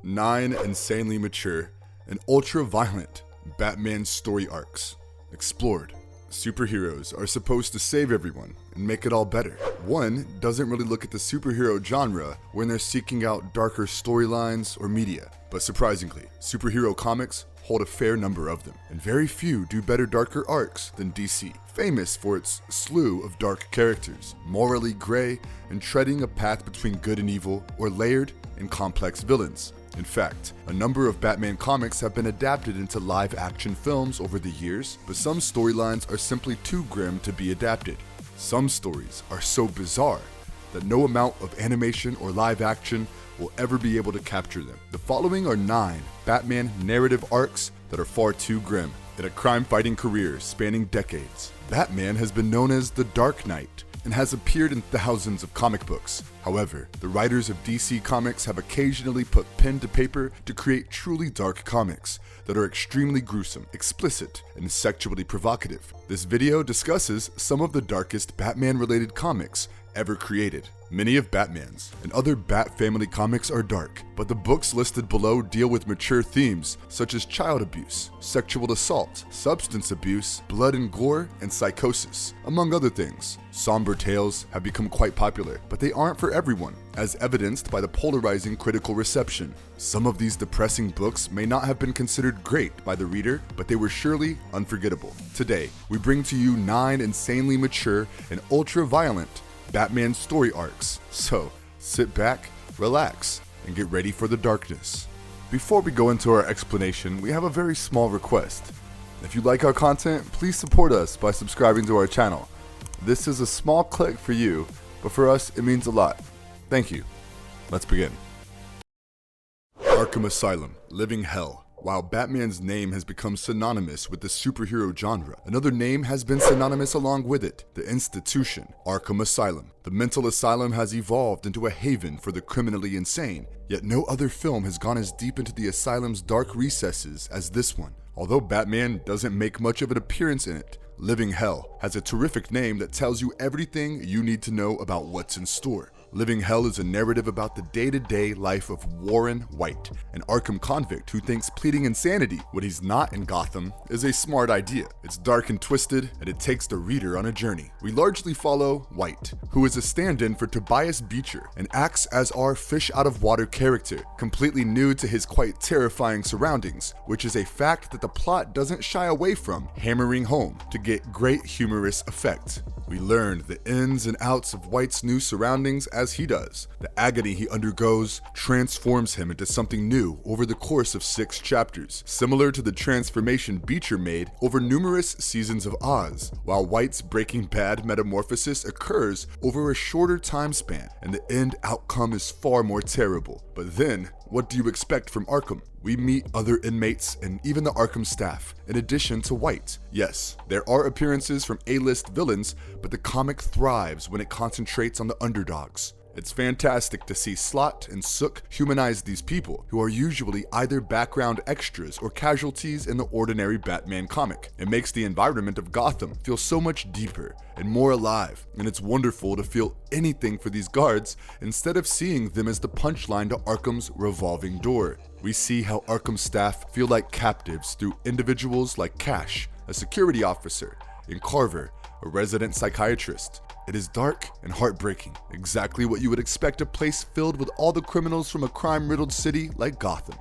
9 insanely mature and ultra-violent Batman story arcs. Explored. Superheroes are supposed to save everyone and make it all better. One doesn't really look at the superhero genre when they're seeking out darker storylines or media, but surprisingly, superhero comics hold a fair number of them, and very few do better darker arcs than DC, famous for its slew of dark characters, morally gray and treading a path between good and evil, or layered and complex villains. In fact, a number of Batman comics have been adapted into live-action films over the years, but some storylines are simply too grim to be adapted. Some stories are so bizarre that no amount of animation or live action will ever be able to capture them. The following are 9 Batman narrative arcs that are far too grim. In a crime-fighting career spanning decades, Batman has been known as the Dark Knight and has appeared in thousands of comic books. However, the writers of DC Comics have occasionally put pen to paper to create truly dark comics that are extremely gruesome, explicit, and sexually provocative. This video discusses some of the darkest Batman-related comics ever created. Many of Batman's and other Bat Family comics are dark, but the books listed below deal with mature themes such as child abuse, sexual assault, substance abuse, blood and gore, and psychosis, among other things. Somber tales have become quite popular, but they aren't for everyone, as evidenced by the polarizing critical reception. Some of these depressing books may not have been considered great by the reader, but they were surely unforgettable. Today, we bring to you 9 insanely mature and ultra-violent Batman story arcs. So, sit back, relax, and get ready for the darkness. Before we go into our explanation, we have a very small request. If you like our content, please support us by subscribing to our channel. This is a small click for you, but for us, it means a lot. Thank you. Let's begin. Arkham Asylum, Living Hell. While Batman's name has become synonymous with the superhero genre, another name has been synonymous along with it, the institution, Arkham Asylum. The mental asylum has evolved into a haven for the criminally insane, yet no other film has gone as deep into the asylum's dark recesses as this one. Although Batman doesn't make much of an appearance in it, Living Hell has a terrific name that tells you everything you need to know about what's in store. Living Hell is a narrative about the day-to-day life of Warren White, an Arkham convict who thinks pleading insanity when he's not in Gotham is a smart idea. It's dark and twisted, and it takes the reader on a journey. We largely follow White, who is a stand-in for Tobias Beecher and acts as our fish-out-of-water character, completely new to his quite terrifying surroundings, which is a fact that the plot doesn't shy away from hammering home to get great humorous effect. We learned the ins and outs of White's new surroundings as he does. The agony he undergoes transforms him into something new over the course of 6 chapters, similar to the transformation Beecher made over numerous seasons of Oz, while White's Breaking Bad metamorphosis occurs over a shorter time span, and the end outcome is far more terrible. But then, what do you expect from Arkham? We meet other inmates and even the Arkham staff, in addition to White. Yes, there are appearances from A-list villains, but the comic thrives when it concentrates on the underdogs. It's fantastic to see Slott and Sook humanize these people, who are usually either background extras or casualties in the ordinary Batman comic. It makes the environment of Gotham feel so much deeper and more alive, and it's wonderful to feel anything for these guards instead of seeing them as the punchline to Arkham's revolving door. We see how Arkham staff feel like captives through individuals like Cash, a security officer, and Carver, a resident psychiatrist. It is dark and heartbreaking, exactly what you would expect a place filled with all the criminals from a crime-riddled city like Gotham.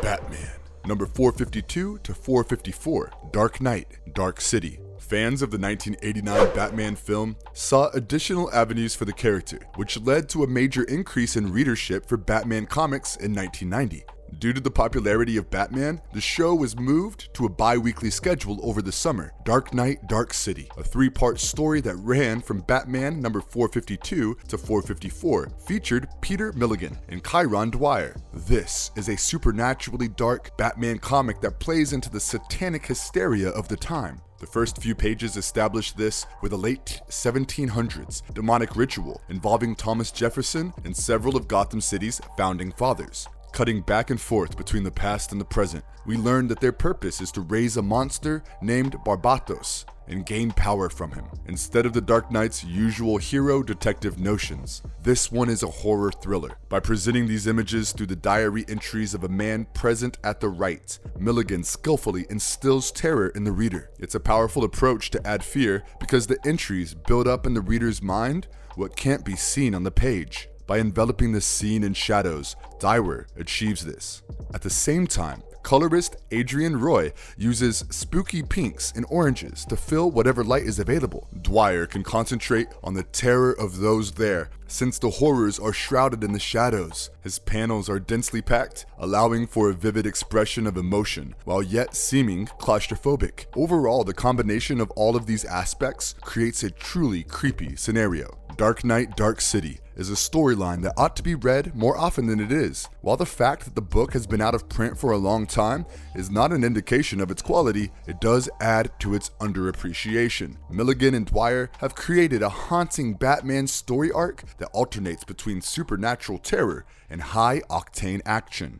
Batman, number 452 to 454, Dark Knight, Dark City. Fans of the 1989 Batman film saw additional avenues for the character, which led to a major increase in readership for Batman comics in 1990. Due to the popularity of Batman, the show was moved to a bi-weekly schedule over the summer. Dark Knight, Dark City, a 3-part story that ran from Batman number 452 to 454, featured Peter Milligan and Chiron Dwyer. This is a supernaturally dark Batman comic that plays into the satanic hysteria of the time. The first few pages establish this with a late 1700s demonic ritual involving Thomas Jefferson and several of Gotham City's founding fathers. Cutting back and forth between the past and the present, we learn that their purpose is to raise a monster named Barbatos and gain power from him. Instead of the Dark Knight's usual hero detective notions, this one is a horror thriller. By presenting these images through the diary entries of a man present at the right, Milligan skillfully instills terror in the reader. It's a powerful approach to add fear because the entries build up in the reader's mind what can't be seen on the page. By enveloping the scene in shadows, Dyer achieves this. At the same time, colorist Adrian Roy uses spooky pinks and oranges to fill whatever light is available. Dwyer can concentrate on the terror of those there, since the horrors are shrouded in the shadows. His panels are densely packed, allowing for a vivid expression of emotion, while yet seeming claustrophobic. Overall, the combination of all of these aspects creates a truly creepy scenario. Dark Knight, Dark City is a storyline that ought to be read more often than it is. While the fact that the book has been out of print for a long time is not an indication of its quality, it does add to its underappreciation. Milligan and Dwyer have created a haunting Batman story arc that alternates between supernatural terror and high-octane action.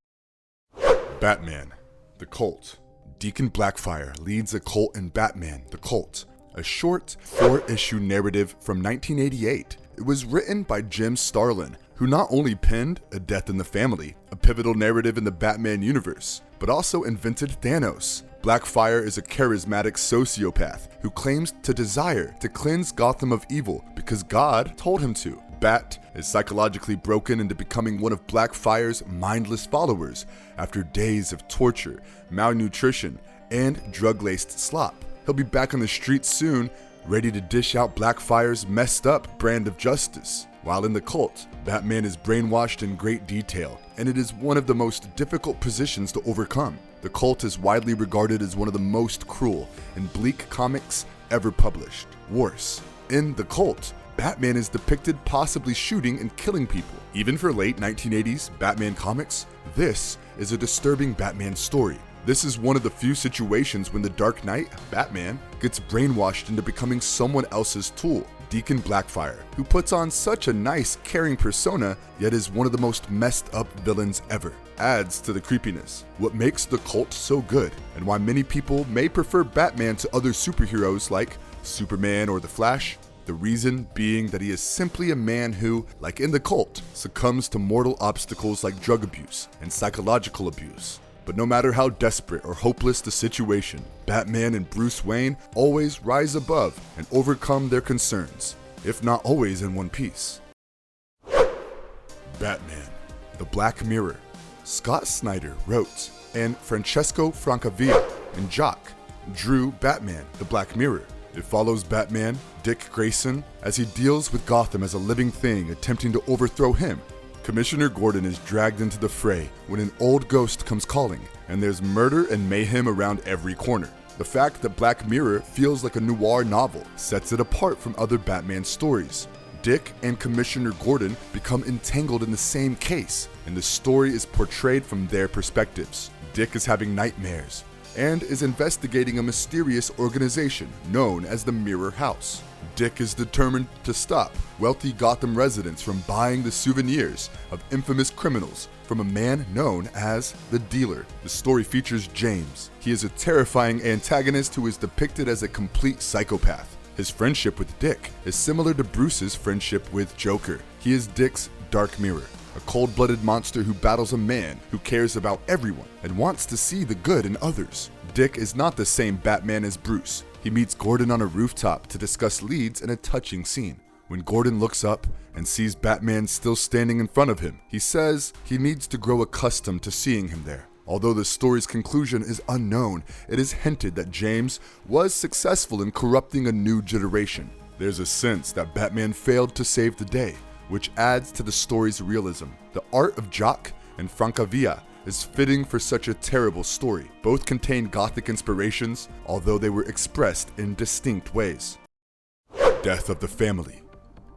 Batman, the Cult. Deacon Blackfire leads a cult in Batman, the Cult, a short, 4-issue narrative from 1988. It was written by Jim Starlin, who not only penned A Death in the Family, a pivotal narrative in the Batman universe, but also invented Thanos. Blackfire is a charismatic sociopath who claims to desire to cleanse Gotham of evil because God told him to. Bat is psychologically broken into becoming one of Blackfire's mindless followers after days of torture, malnutrition, and drug-laced slop. He'll be back on the streets soon, ready to dish out Blackfire's messed up brand of justice. While in the Cult, Batman is brainwashed in great detail, and it is one of the most difficult positions to overcome. The Cult is widely regarded as one of the most cruel and bleak comics ever published. Worse, in the Cult, Batman is depicted possibly shooting and killing people. Even for late 1980s Batman comics, this is a disturbing Batman story. This is one of the few situations when the Dark Knight, Batman, gets brainwashed into becoming someone else's tool. Deacon Blackfire, who puts on such a nice, caring persona, yet is one of the most messed up villains ever, adds to the creepiness. What makes the Cult so good, and why many people may prefer Batman to other superheroes like Superman or the Flash, the reason being that he is simply a man who, like in the Cult, succumbs to mortal obstacles like drug abuse and psychological abuse. But no matter how desperate or hopeless the situation, Batman and Bruce Wayne always rise above and overcome their concerns, if not always in one piece. Batman, the Black Mirror. Scott Snyder wrote, and Francesco Francavilla and Jock drew Batman, the Black Mirror. It follows Batman, Dick Grayson, as he deals with Gotham as a living thing attempting to overthrow him. Commissioner Gordon is dragged into the fray when an old ghost comes calling, and there's murder and mayhem around every corner. The fact that Black Mirror feels like a noir novel sets it apart from other Batman stories. Dick and Commissioner Gordon become entangled in the same case, and the story is portrayed from their perspectives. Dick is having nightmares and is investigating a mysterious organization known as the Mirror House. Dick is determined to stop wealthy Gotham residents from buying the souvenirs of infamous criminals from a man known as the Dealer. The story features James. He is a terrifying antagonist who is depicted as a complete psychopath. His friendship with Dick is similar to Bruce's friendship with Joker. He is Dick's Dark Mirror, a cold-blooded monster who battles a man who cares about everyone and wants to see the good in others. Dick is not the same Batman as Bruce. He meets Gordon on a rooftop to discuss leads in a touching scene. When Gordon looks up and sees Batman still standing in front of him, he says he needs to grow accustomed to seeing him there. Although the story's conclusion is unknown, it is hinted that James was successful in corrupting a new generation. There's a sense that Batman failed to save the day, which adds to the story's realism. The art of Jock and Francavilla is fitting for such a terrible story. Both contain gothic inspirations, although they were expressed in distinct ways. Death of the Family.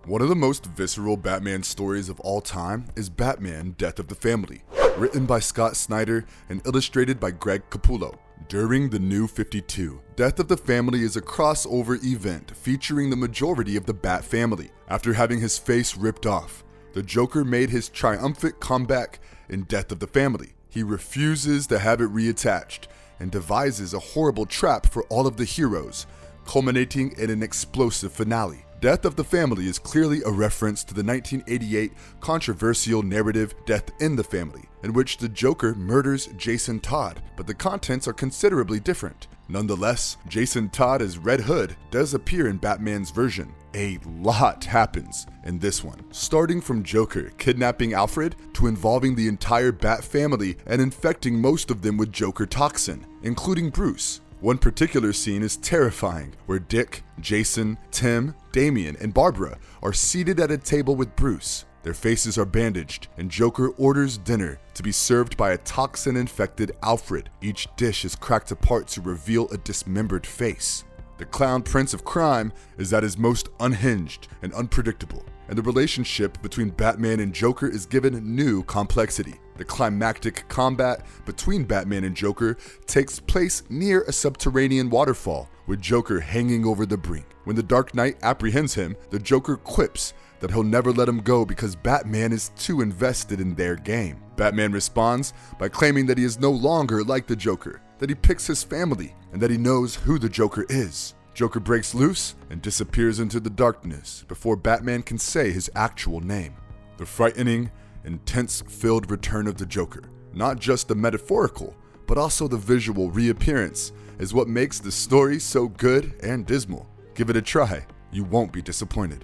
One of the most visceral Batman stories of all time is Batman: Death of the Family, written by Scott Snyder and illustrated by Greg Capullo. During the New 52, Death of the Family is a crossover event featuring the majority of the Bat family. After having his face ripped off, the Joker made his triumphant comeback in Death of the Family. He refuses to have it reattached and devises a horrible trap for all of the heroes, culminating in an explosive finale. Death of the Family is clearly a reference to the 1988 controversial narrative Death in the Family, in which the Joker murders Jason Todd, but the contents are considerably different. Nonetheless, Jason Todd as Red Hood does appear in Batman's version. A lot happens in this one, starting from Joker kidnapping Alfred to involving the entire Bat family and infecting most of them with Joker toxin, including Bruce. One particular scene is terrifying, where Dick, Jason, Tim, Damian, and Barbara are seated at a table with Bruce. Their faces are bandaged, and Joker orders dinner to be served by a toxin-infected Alfred. Each dish is cracked apart to reveal a dismembered face. The Clown Prince of Crime is at his most unhinged and unpredictable, and the relationship between Batman and Joker is given new complexity. The climactic combat between Batman and Joker takes place near a subterranean waterfall, with Joker hanging over the brink. When the Dark Knight apprehends him, the Joker quips that he'll never let him go because Batman is too invested in their game. Batman responds by claiming that he is no longer like the Joker, that he picks his family, and that he knows who the Joker is. Joker breaks loose and disappears into the darkness before Batman can say his actual name. The frightening, intense-filled return of the Joker, not just the metaphorical, but also the visual reappearance, is what makes the story so good and dismal. Give it a try, you won't be disappointed.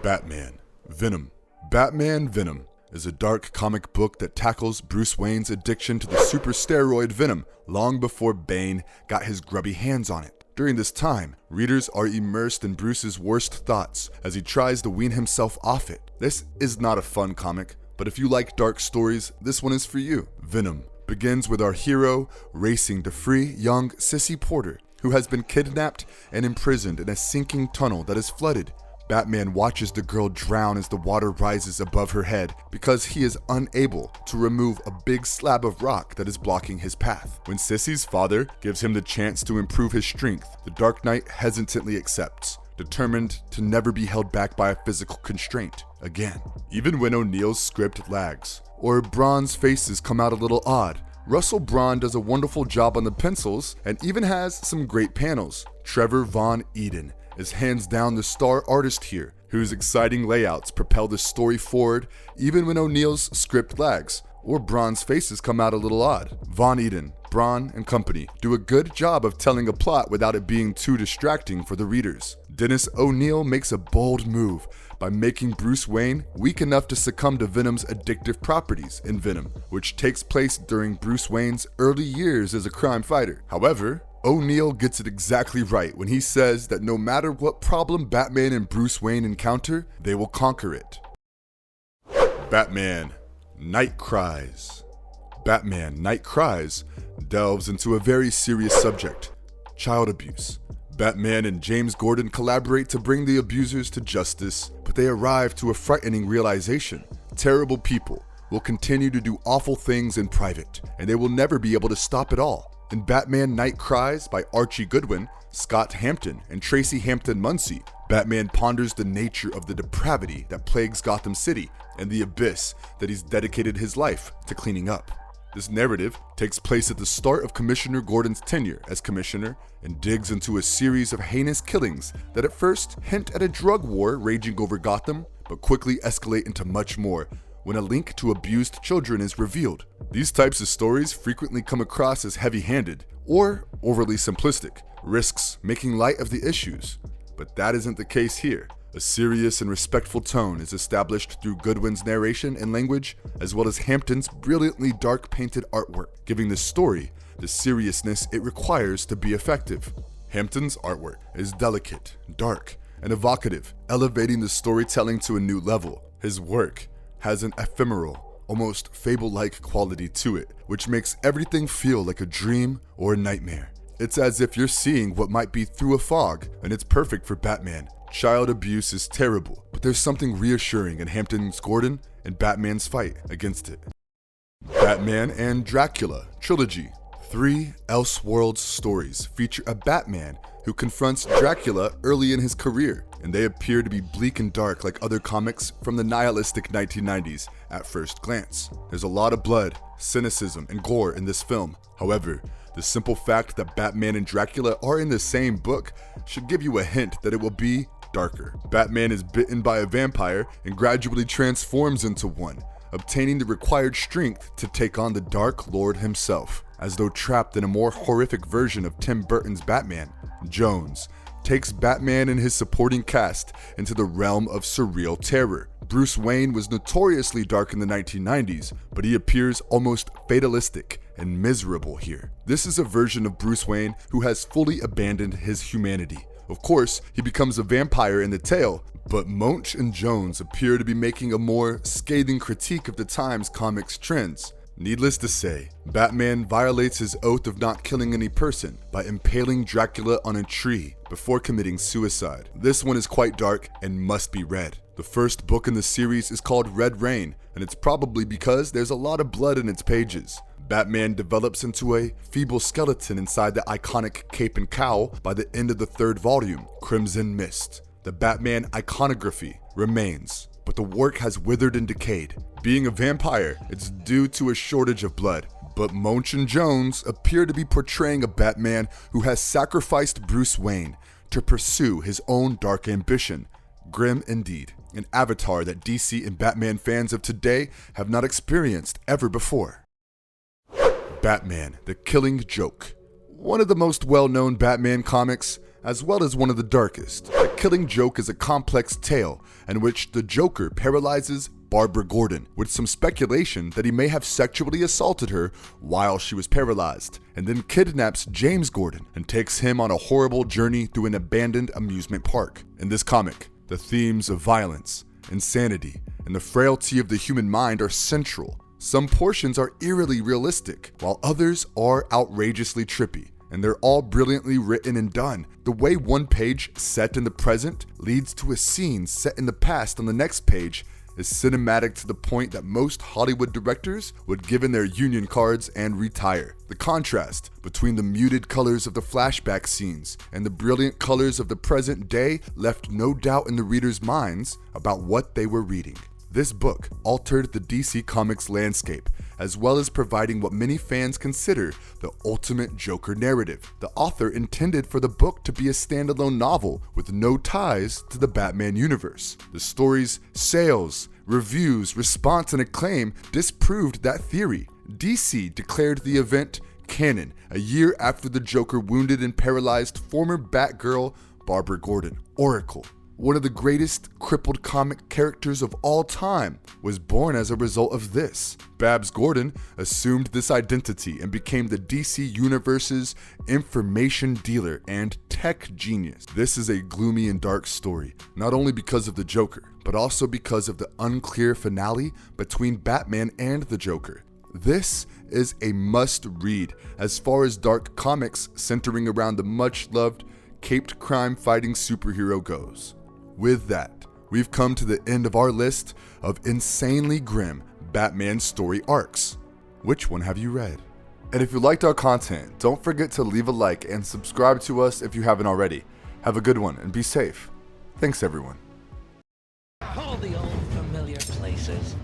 Batman, Venom. Batman Venom is a dark comic book that tackles Bruce Wayne's addiction to the super steroid Venom long before Bane got his grubby hands on it. During this time, readers are immersed in Bruce's worst thoughts as he tries to wean himself off it. This is not a fun comic, but if you like dark stories, this one is for you. Venom begins with our hero racing to free young Sissy Porter, who has been kidnapped and imprisoned in a sinking tunnel that is flooded. Batman watches the girl drown as the water rises above her head because he is unable to remove a big slab of rock that is blocking his path. When Sissy's father gives him the chance to improve his strength, the Dark Knight hesitantly accepts, determined to never be held back by a physical constraint again. Even when O'Neill's script lags, or Braun's faces come out a little odd, Russell Braun does a wonderful job on the pencils and even has some great panels. Trevor Von Eden is hands down the star artist here, whose exciting layouts propel the story forward even when O'Neill's script lags, or Braun's faces come out a little odd. Von Eden, Braun, and company do a good job of telling a plot without it being too distracting for the readers. Dennis O'Neil makes a bold move by making Bruce Wayne weak enough to succumb to Venom's addictive properties in Venom, which takes place during Bruce Wayne's early years as a crime fighter. However, O'Neil gets it exactly right when he says that no matter what problem Batman and Bruce Wayne encounter, they will conquer it. Batman, Night Cries. Batman, Night Cries delves into a very serious subject, child abuse. Batman and James Gordon collaborate to bring the abusers to justice, but they arrive to a frightening realization. Terrible people will continue to do awful things in private, and they will never be able to stop it all. In Batman Night Cries by Archie Goodwin, Scott Hampton, and Tracy Hampton Munsey, Batman ponders the nature of the depravity that plagues Gotham City and the abyss that he's dedicated his life to cleaning up. This narrative takes place at the start of Commissioner Gordon's tenure as commissioner and digs into a series of heinous killings that at first hint at a drug war raging over Gotham, but quickly escalate into much more when a link to abused children is revealed. These types of stories frequently come across as heavy-handed or overly simplistic, risks making light of the issues. But that isn't the case here. A serious and respectful tone is established through Goodwin's narration and language, as well as Hampton's brilliantly dark-painted artwork, giving the story the seriousness it requires to be effective. Hampton's artwork is delicate, dark, and evocative, elevating the storytelling to a new level. His work has an ephemeral, almost fable-like quality to it, which makes everything feel like a dream or a nightmare. It's as if you're seeing what might be through a fog, and it's perfect for Batman. Child abuse is terrible, but there's something reassuring in Hampton's Gordon and Batman's fight against it. Batman and Dracula trilogy. 3 Elseworlds stories feature a Batman who confronts Dracula early in his career, and they appear to be bleak and dark like other comics from the nihilistic 1990s at first glance. There's a lot of blood, cynicism, and gore in this film. However, the simple fact that Batman and Dracula are in the same book should give you a hint that it will be darker. Batman is bitten by a vampire and gradually transforms into one, obtaining the required strength to take on the Dark Lord himself. As though trapped in a more horrific version of Tim Burton's Batman, Jones takes Batman and his supporting cast into the realm of surreal terror. Bruce Wayne was notoriously dark in the 1990s, but he appears almost fatalistic and miserable here. This is a version of Bruce Wayne who has fully abandoned his humanity. Of course, he becomes a vampire in the tale, but Munch and Jones appear to be making a more scathing critique of the time's comics trends. Needless to say, Batman violates his oath of not killing any person by impaling Dracula on a tree before committing suicide. This one is quite dark and must be read. The first book in the series is called Red Rain, and it's probably because there's a lot of blood in its pages. Batman develops into a feeble skeleton inside the iconic cape and cowl by the end of the third volume, Crimson Mist. The Batman iconography remains, but the work has withered and decayed. Being a vampire, it's due to a shortage of blood, but Munch and Jones appear to be portraying a Batman who has sacrificed Bruce Wayne to pursue his own dark ambition. Grim indeed, an avatar that DC and Batman fans of today have not experienced ever before. Batman, the Killing Joke. One of the most well-known Batman comics, as well as one of the darkest. The Killing Joke is a complex tale in which the Joker paralyzes Barbara Gordon, with some speculation that he may have sexually assaulted her while she was paralyzed, and then kidnaps James Gordon and takes him on a horrible journey through an abandoned amusement park. In this comic, the themes of violence, insanity, and the frailty of the human mind are central. Some portions are eerily realistic, while others are outrageously trippy, and they're all brilliantly written and done. The way one page set in the present leads to a scene set in the past on the next page is cinematic to the point that most Hollywood directors would give in their union cards and retire. The contrast between the muted colors of the flashback scenes and the brilliant colors of the present day left no doubt in the readers' minds about what they were reading. This book altered the DC Comics landscape, as well as providing what many fans consider the ultimate Joker narrative. The author intended for the book to be a standalone novel with no ties to the Batman universe. The story's sales, reviews, response, and acclaim disproved that theory. DC declared the event canon a year after the Joker wounded and paralyzed former Batgirl Barbara Gordon. Oracle, one of the greatest crippled comic characters of all time, was born as a result of this. Babs Gordon assumed this identity and became the DC Universe's information dealer and tech genius. This is a gloomy and dark story, not only because of the Joker, but also because of the unclear finale between Batman and the Joker. This is a must-read as far as dark comics centering around the much-loved caped crime-fighting superhero goes. With that, we've come to the end of our list of insanely grim Batman story arcs. Which one have you read? And if you liked our content, don't forget to leave a like and subscribe to us if you haven't already. Have a good one and be safe. Thanks everyone. All the old familiar places.